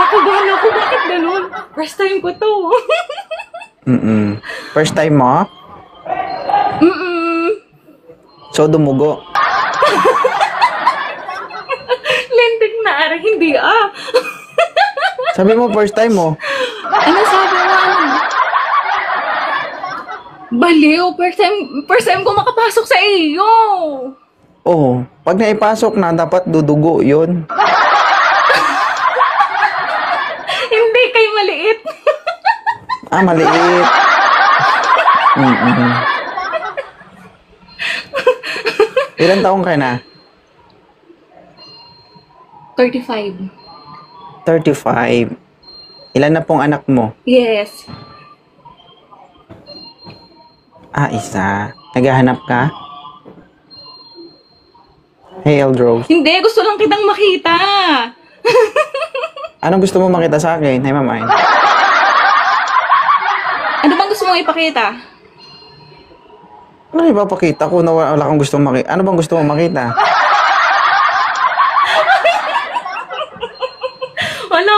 kinakabahan ako. Bakit ganun? First time ko to. First time mo? So, dumugo. Lindig na ara. Hindi Sabi mo, first time mo. Ano sabi mo? Baliw. First time ko makapasok sa iyo. Oo. Pag naipasok na, dapat dudugo yun. Hindi, kay maliit. Maliit. Ilan taong ka na? 35. 35. Ilan na pong anak mo? Yes. Isa. Naghahanap ka? Hey, Eldros. Hindi, gusto lang kitang makita. Anong gusto mo makita sa akin? Hey, Mamay. Ano bang gusto mong ipakita? Ano ipapakita ko na wala kang gusto makita? Ano bang gusto mo makita? Wala.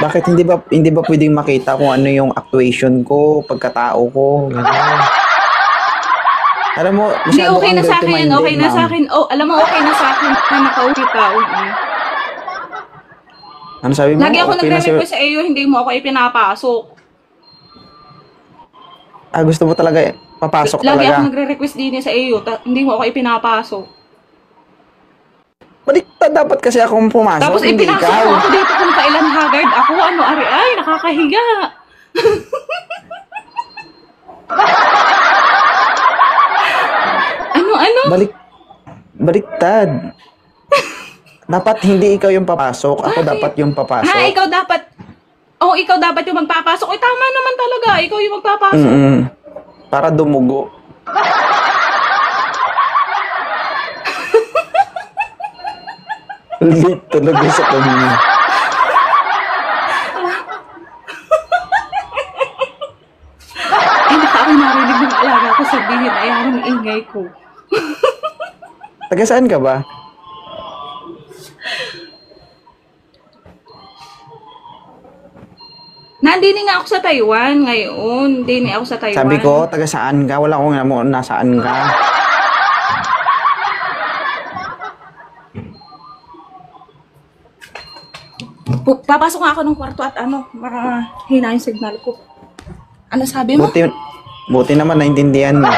Bakit hindi ba pwedeng makita kung ano yung actuation ko, pagkatao ko, gano'n? Alam mo, Hindi, masyado okay kang na sa akin. dirty-minded, Okay na sa ma'am. akin. Oh, alam mo, okay na sa akin na nakauwi ka. Ano sabi mo? Lagi ako Okay na sa'yo. nagre-request sa iyo, hindi mo ako ipinapasok. Gusto mo talaga papasok Lagi talaga. ako nagre-request din sa iyo, hindi mo ako ipinapasok. Baliktad dapat kasi akong pumasok, Tapos hindi ipinasok ikaw. mo ako dito kung kailan haggard ako. Ano, ay, nakakahiya. ano? Baliktad. Dapat hindi ikaw yung papasok, ako dapat yung papasok. Ikaw dapat. Oh, ikaw dapat yung magpapasok. Ay, tama naman talaga. Ikaw yung magpapasok. Para dumugo. Late talaga sa kanya. Baka ako marinig ng alaga ko sabihin, ay ang ingay ko. Taga saan ka ba? Nandini nga ako sa Taiwan ngayon. Dini ako sa Taiwan. Sabi ko, taga saan ka? Wala akong alam mo nasaan ka. Papasok nga ako ng kwarto at mahina yung signal ko. Ano sabi mo? Buti naman naintindihan mo.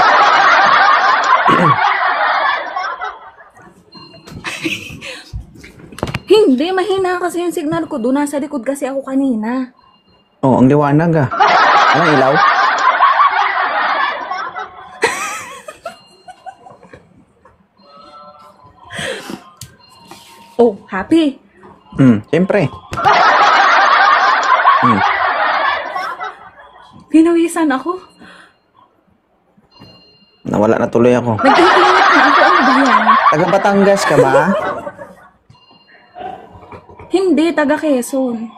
Hindi, mahina kasi yung signal ko. Doon nasa likod kasi ako kanina. Ang liwanag Anong ilaw? Oh, happy. Siyempre. Pinawisan ako. Nawala na tuloy ako. Nag-iinit na ako. Ano ba yan? Taga Batangas ka ba? Hindi, taga Quezon.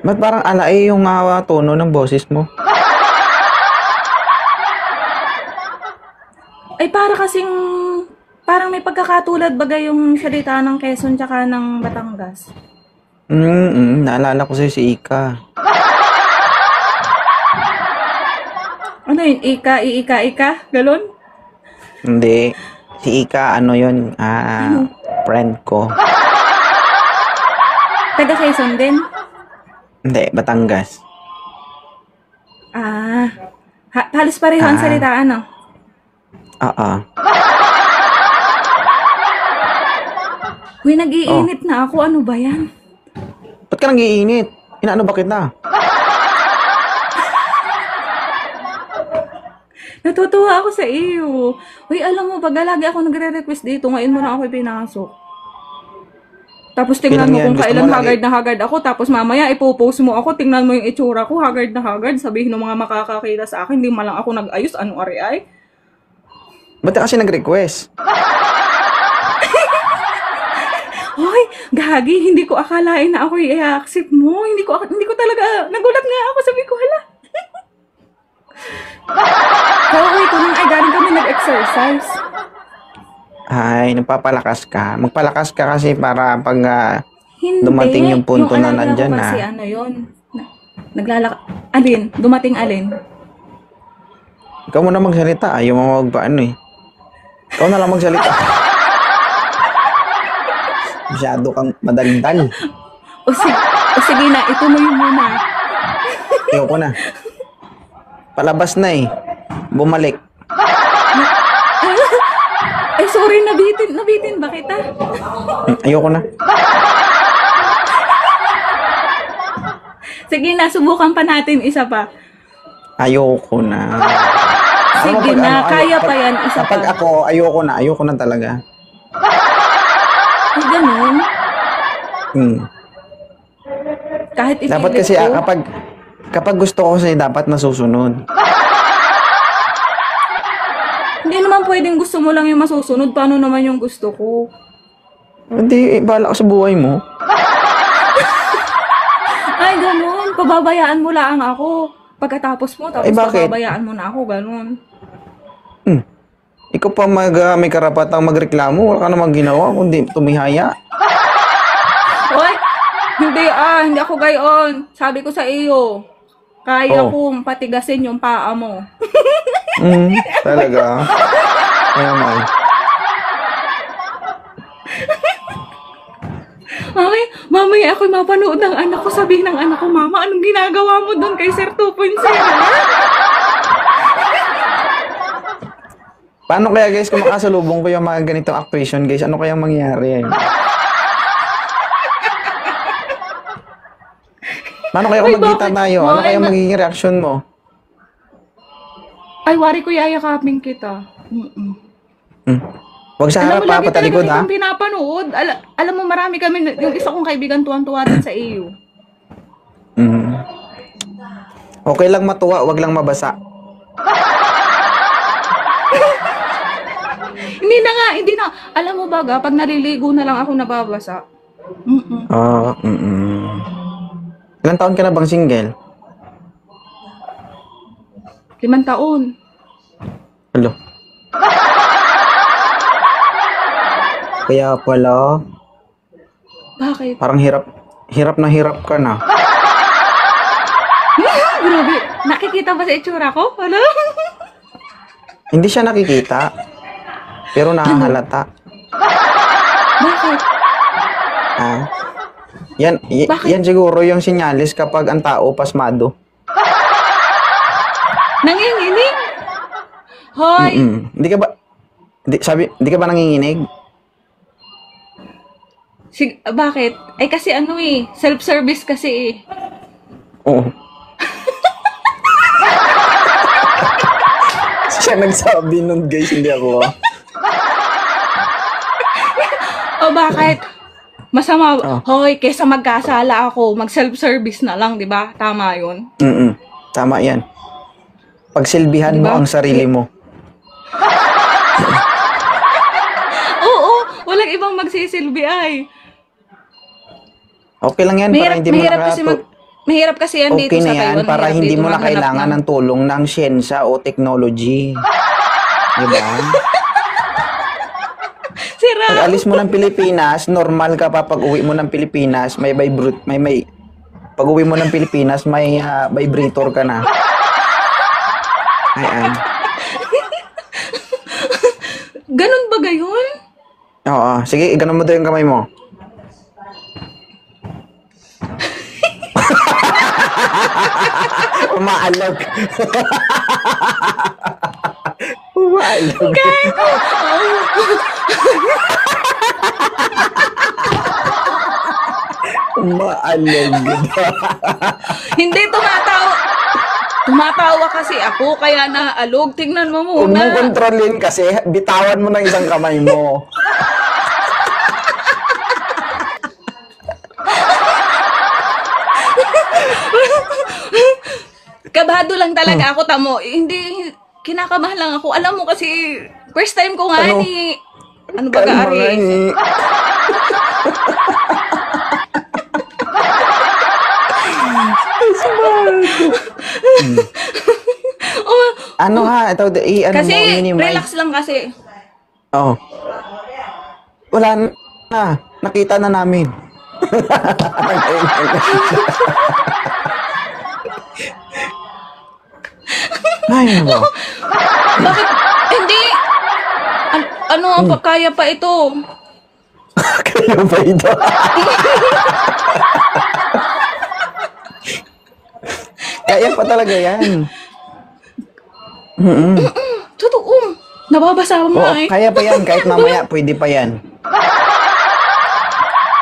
Ba't parang alaay yung tono ng boses mo? Ay, parang may pagkakatulad bagay yung salita ng Quezon tsaka ng Batangas. Naalala ko sa'yo si Ika. Ano yun? Ika? Galon? Hindi. Si Ika, yun? Friend ko. Taga Quezon din? Hindi, Batangas. Halos pareho ang salita, ano? Uy, nag-iinit na ako. Ano ba yan? Ba't ka nang-iinit? Inaano ba kita? Natutuwa ako sa iyo. Uy, alam mo, pag lagi ako nagre-request dito, ngayon mo na ako pinasok. Tapos tingnan mo kung kailan haggard na haggard ako. Tapos mamaya ipopost mo ako. Tingnan mo yung itsura ko. Haggard na haggard. Sabihin ng mga makakakita sa akin. Hindi man lang ako nag-ayos. Anong ari-ay? Ba't ka kasi nag-request? Hoy, gagi. Hindi ko akalain na ako i-accept mo. Hindi ko talaga. Nagulat nga ako. Sabi ko, hala. Kauwi ko nang ay galing kami nag-exercise. Ay, nagpapalakas ka. Magpalakas ka kasi para pag Hindi. dumating yung punto na alaga ko nandyan kasi na. ano yun. Naglalaka... Alin? Dumating alin? Ikaw mo na magsalita. Ayaw mo magpaano eh. Ikaw na lang magsalita. Masyado kang madaldal. O sige na, ito mo yun muna. Ayoko na. Palabas na eh. Bumalik. Ay, sorry, nabitin ba kita? Ayoko na. Sige na, subukan pa natin isa pa. Ayoko na. Sige Pag na, kaya pa yan, isa kapag pa. ako, ayoko na talaga. Ay, ganun. Kahit ipilit Dapat kasi ko. kapag gusto ko kasi dapat nasusunod. Hindi naman pwedeng gusto mo lang yung masusunod. Paano naman yung gusto ko? Hindi, bahala ka sa buhay mo. Ay, ganun. Pababayaan mo lang ako. Pagkatapos mo, tapos bakit? pababayaan mo na ako. Ganun. Ikaw pa may karapatang magreklamo. Wala ka namang ginawa kundi tumihaya. Hoy! Hindi ako gayon. Sabi ko sa iyo, kaya kong patigasin yung paa mo. Talaga. Kaya man. Mamaya ako'y mapanood ng anak ko. Sabihin ng anak ko, Mama, anong ginagawa mo doon kay Sir 2.0? Paano kaya guys kung makasalubong ko yung mga ganitong actuation guys? Ano kayang mangyayari? Paano kaya kung Ay, magkita bakit? tayo? Ano Why kayang na- magiging reaction mo? Ay, wari ko yayakapin kita. Huwag sa Alam harap mo, pa, lagi patalikod talaga ha. kitang pinapanood. Alam mo, marami kami, yung isa kong kaibigan tuwan-tuwa din sa iyo. Okay lang matuwa, wag lang mabasa. Hindi na. Alam mo baga, pag naliligo na lang ako nababasa. Ilang taon ka na bang single? 5 taon. Hello. Kaya pala, Bakit? parang hirap na hirap ka na. Grabe. Nakikita ba sa itsura ko? Ano? Hindi siya nakikita, pero nahahalata. Bakit? Yan, yan siguro yung sinyalis kapag ang tao pasmado. Nanginginig? Hoy! Hindi ka ba nanginginig? Bakit? Ay kasi ano eh, self-service kasi eh. Oo. Siya nagsabi nun guys, hindi ako. O bakit? Masama. Oh. Hoy, kesa magkasala ako, mag-self-service na lang, di ba? Tama yun. Tama yan. Pagsilbihan Diba? mo ang sarili mo. Oo, walang ibang magsisilbi ay. Okay lang yan para hindi mo Mahirap kasi yan dito okay sa na yan Taiwan. para Mahirap hindi dito mo na maghanap kailangan ng tulong ng siyensya o technology. Diba? Sira. Pag alis mo ng Pilipinas, normal ka pa pag uwi mo ng Pilipinas, may pag uwi mo ng Pilipinas, may vibrator ka na. Ayan. Ganun ba gayon? Oo, sige, ganun mo doon yung kamay mo. Umaalog. Umaalog. Umaalog. Hindi, tumatawa kasi ako, kaya naalog. Tingnan mo Huwag muna. mong kontrolin kasi bitawan mo ng isang kamay mo. Kabado lang talaga ako, tamo. Hindi, kinakabahan lang ako. Alam mo kasi, first time ko nga Ano? ni... Ano ba Kalma nga Aris? eh. Oh, Ano ha? Ito, ano kasi, mo, minimize. relax lang kasi. Oh. Wala na. Nakita na namin. Ay, ano? Bakit? Hindi. Ano, kaya pa ito. Kaya ba ito? Kaya pa talaga yan. Totoo. Nababasa mo Oo, eh. kaya pa yan. Kahit mamaya, pwede pa yan.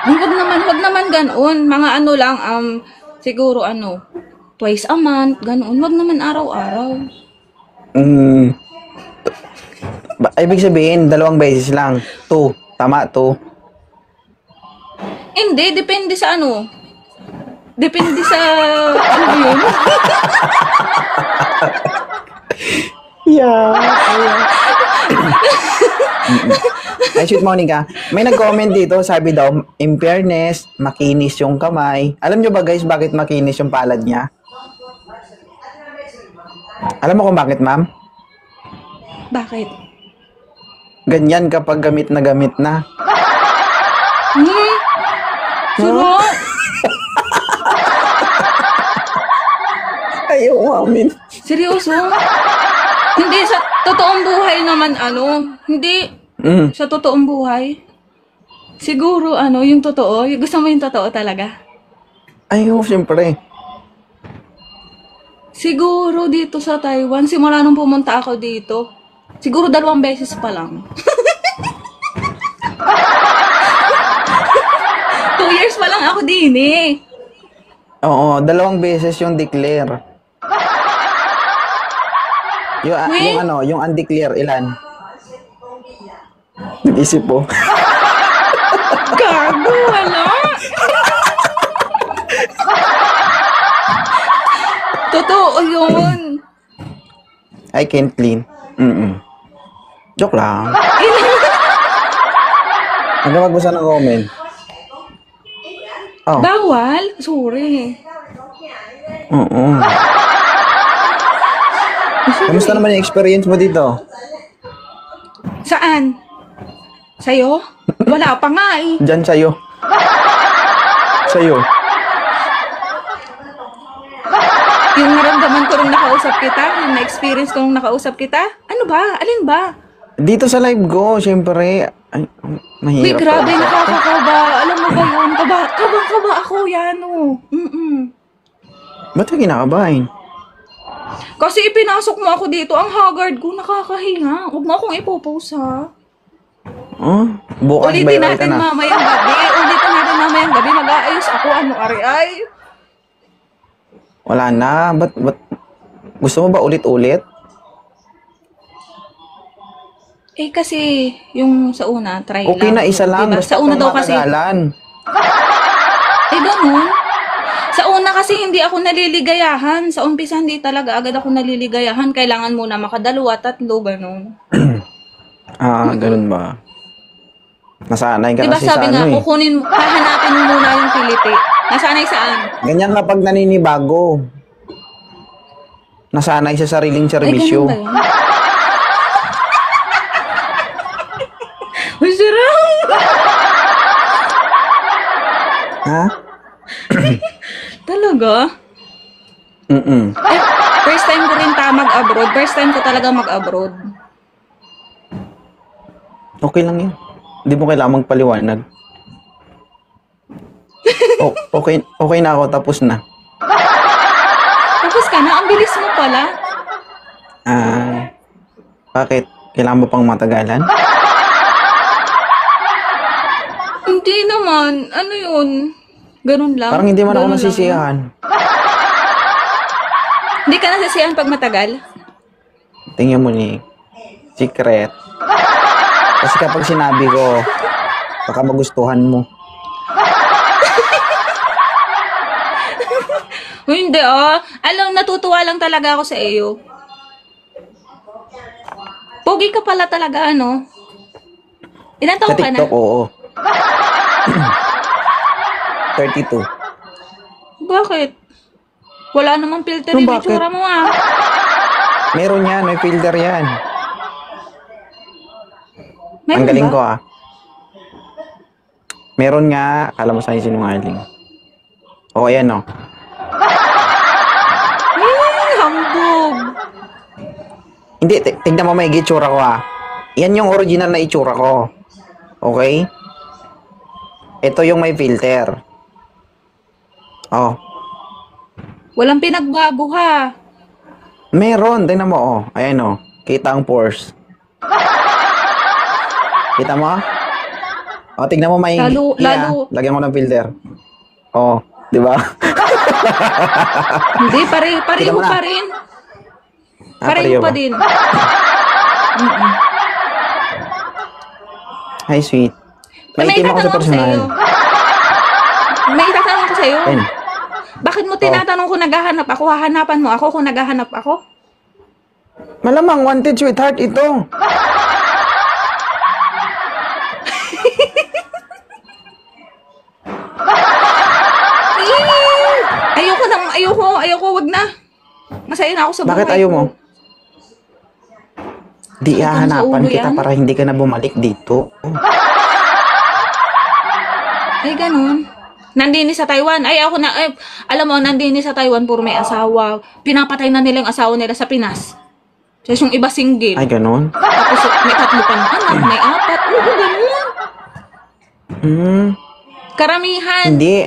Wag naman ganoon. Mga ano lang, siguro ano, twice a month, ganoon. Wag naman araw-araw. Ibig sabihin, 2 beses lang. 2. Tama, 2. Hindi, depende sa ano. Depende sa, ano ba yun? Yeah. Ay, shoot, Monica. May nag-comment dito, sabi daw, in fairness, makinis yung kamay. Alam nyo ba guys, bakit makinis yung palad niya? Alam mo kung bakit, ma'am? Bakit? Ganyan kapag gamit na. Suro? Ayaw, mamin. Seryoso? Hindi, sa totoong buhay naman, ano, hindi, sa totoong buhay. Siguro, ano, yung totoo, gusto mo yung totoo talaga? Ayaw, siyempre. Siguro dito sa Taiwan, simula nung pumunta ako dito, siguro 2 beses pa lang. 2 years pa lang ako din eh. Oo, 2 beses yung declare. Yung ano, yung undeclare, ilan? Nag-isip po. Gago, wala. Totoo yun. I can't clean. Joke lang. Ano magbasa ng comment? Oh. Bawal? Sorry. Oo. Kamusta naman yung experience mo dito? Saan? Sa'yo? Wala pa nga eh. Diyan sa'yo. Sa'yo. Yung naramdaman ko nung nakausap kita, yung na-experience ko nung nakausap kita, ano ba? Alin ba? Dito sa live ko, syempre, ay, mahirap. Uy, grabe, to. nakakakaba. Alam mo ba yun? Kaba ako yan, oh. Ba't ka kinakabahin? Kasi ipinasok mo ako dito, ang haggard ko, nakakahinga. Huwag mo akong ipopost, ha? Oh, bukas Ulitin viral ka natin na. mamayang gabi. Mag-aayos ako, ano, ari-ay. Wala na. Ba't, gusto mo ba ulit-ulit? Eh, kasi, yung sa una, try Okay lang. na, isa lang. Diba? Basta Sa una daw kasi, matagalan. eh, ganun. Sa una kasi hindi ako naliligayahan. Sa umpisa hindi talaga agad ako naliligayahan. Kailangan muna makadalawa, 3, ganun. Ganun ba? Nasanay ka Diba kasi sabi sa nga, ano hahanapin mo muna yung piliti. Nasanay saan? Ganyan kapag naninibago. Nasanay sa sariling Ay, serbisyo. ganun ba yun? Uy, sarap! Ha? Talaga? Ay, first time ko rin mag-abroad. First time ko talaga mag-abroad. Okay lang yan. Hindi mo kailangan magpaliwanag. Okay na ako. Tapos na. Tapos ka na, ang bilis mo pala. Bakit? Kailangan mo pang matagalan? Hindi naman. Ano yun? Ganun lang. Parang hindi man ako Ganun lang. nasisiyahan. Hindi ka nasisiyahan pag matagal? Tingnan mo ni secret. Kasi kapag sinabi ko, baka magustuhan mo. Hindi Alam, natutuwa lang talaga ako sa iyo. Pogi ka pala talaga, ano? Ilan Sa taon ka na? TikTok, oo. 32. Bakit? Wala namang filter Ano, yung bakit? itsura mo, Meron yan. May filter yan. Meron Ang galing ba? ko, Meron nga, akala mo sa'yo sinungaling. O, ayan o. Hambog. Hindi, tignan mo may itsura ko ah. Yan yung original na itsura ko. Okay? Ito yung may filter. Oh. Walang pinagbago ha. Meron, tingnan mo oh. Ayan oh. Kita ang pores. Kita mo? O, tignan mo may... Lalo. Lagyan ko ng filter. Oh, di ba? Hindi, pareho na. pa rin. Pareho Pareho pa ba? din. Hi, sweet. May Maitim ako sa itatanong ko personal. sa'yo. May itatanong ko sa'yo. Ayun. Bakit mo tinatanong kung naghahanap ako? Hahanapan mo ako kung naghahanap ako? Malamang wanted sweetheart ito. Ayoko, wag na. Masaya na ako sa buhay Bakit ayaw mo? ko. Di Sakit hahanapan sa ulo kita yan. para hindi ka na bumalik dito. Ay, ganun. Nandini sa Taiwan. Alam mo, nandini sa Taiwan, puro may asawa. Pinapatay na nila yung asawa nila sa Pinas. Tapos yung iba single. Ay, ganun? Tapos may 3 pa na anak, may 4. Oo, ganun. Karamihan. Hindi,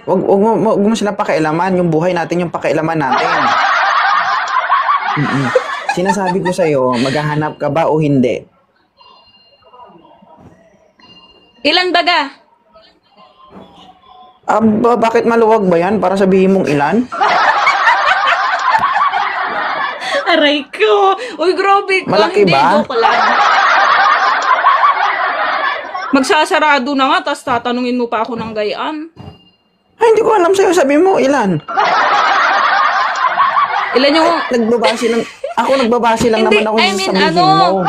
wag mo sila pakialaman. Yung buhay natin, yung pakialaman natin. Sinasabi ko sa'yo, maghahanap ka ba o hindi? Ilan baga? Aba, bakit maluwag ba yan? Para sabihin mong ilan? Aray ko. Uy, grabe ko. Malaki Hindi, ba? joke lang. Magsasarado na nga, tapos tatanungin mo pa ako ng gayaan. Ay, hindi ko alam sa'yo. Sabi mo, ilan? Ilan yung... Nagbabase lang. Ako nagbabase lang Hindi, naman ako I sa mean, sabihin ano? mo.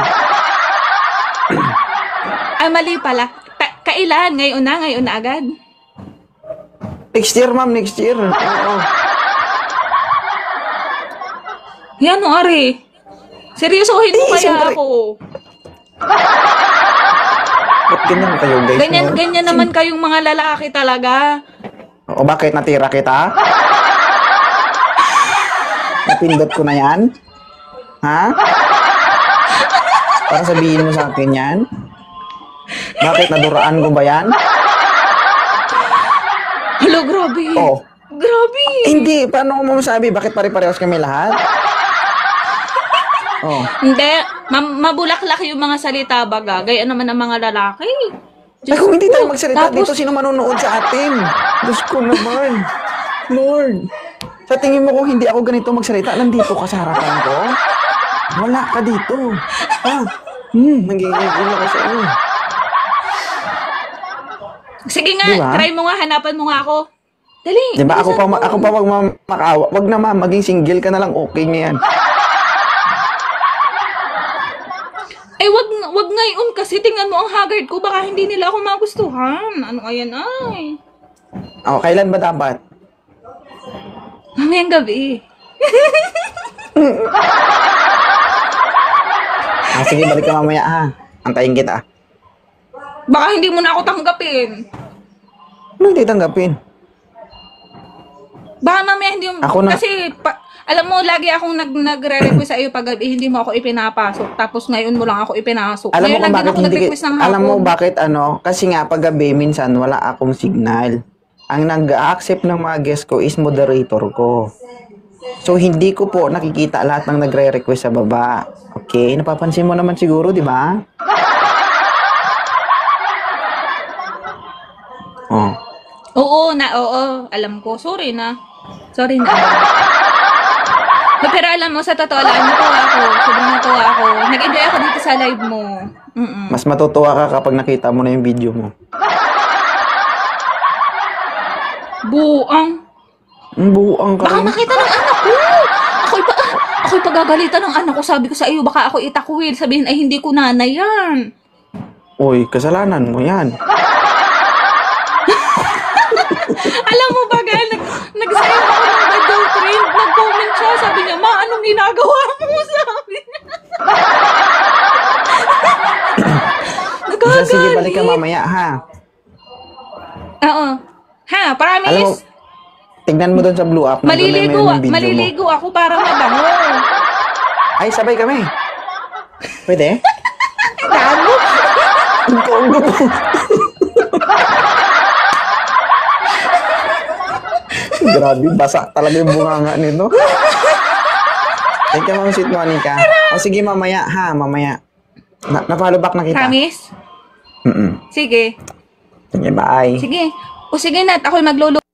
Ay, mali pala. Kailan? Ngayon na agad? Next year, ma'am. Next year. Oo. Yan o, Ari. Seryosohin mo kaya siyempre. ako. Ba't ganyan kayo, guys? no? Ganyan naman kayong mga lalaki talaga. O bakit natira kita? Napindot ko na yan? Ha? Para sabihin mo sa akin yan? Bakit naduraan ko ba yan? Hello, grabe. Oh. Grabe. Hindi, paano mo masabi? Bakit pare-parehas kami lahat? Oh. Hindi. Mabulaklak yung mga salita baga. Gaya naman ng mga lalaki. Ay, kung hindi tayo magsalita Tapos- dito, sino manonood sa atin? Diyos ko naman. Lord. Sa tingin mo kung hindi ako ganito magsalita, nandito ka sa harapan ko? Wala ka dito. Nagigigil ako sa iyo. Sige nga, Diba? try mo nga, hanapan mo nga ako. Dali. Diba? Ako bilisan mo. pa wag makawa. Wag na ma'am, maging single ka na lang, okay na yan. Eh, wag ngayon kasi tingnan mo ang haggard ko. Baka hindi nila ako magustuhan. Ano ayan ay. Oh, kailan ba dapat? Mamayang gabi. Sige, balik ka mamaya ha. Antayin kita. Baka hindi mo na ako tanggapin. Ano hindi tanggapin? Baka mamaya hindi mo... Ako na- Kasi, alam mo, lagi akong nagre-request sa iyo pag hindi mo ako ipinapasok. Tapos ngayon mo lang ako ipinasok. Alam mo Ngayon kung lang din bakit ako hindi nag-request ng hapon. alam mo bakit kasi nga paggabi minsan wala akong signal. Ang nag-accept ng mga guest ko is moderator ko. So hindi ko po nakikita lahat ng nagre-request sa baba. Okay, napapansin mo naman siguro, di ba? Oh. Oo. Alam ko. Sorry na. Pero alam mo, sa totoo lang, natuwa ako. Sobrang natuwa ako. Nag-enjoy ako dito sa live mo. Mas matutuwa ka kapag nakita mo na yung video mo. Buang. Buang ka Baka rin. makita ng anak ko. Ako'y pagagalitan ng anak ko. Sabi ko sa iyo, baka ako itakwil. Sabihin, ay hindi ko nanay yan. Uy, kasalanan mo yan. Alam mo ba, nag-send ako ng badaw friend. Nag-comment siya. Sabi niya, ma, anong ginagawa mo? Sabi niya. Sige, balik ka mamaya ha. Oo. Ha, Alam mo, promise? tignan mo doon sa blue app. nandun na yung video mo. Maliligo ako para mabango. Ay, sabay kami. Pwede? Gago. Ang kongo mo. Grabe, basa talaga yung bunganga nito. Thank you, Ma'am Sweet Monica. O sige, mamaya ha, mamaya. Na-follow back na kita. Promise? Mm-mm. Sige. Sige, bye. Sige. O sige, Nat. Ako magluluto.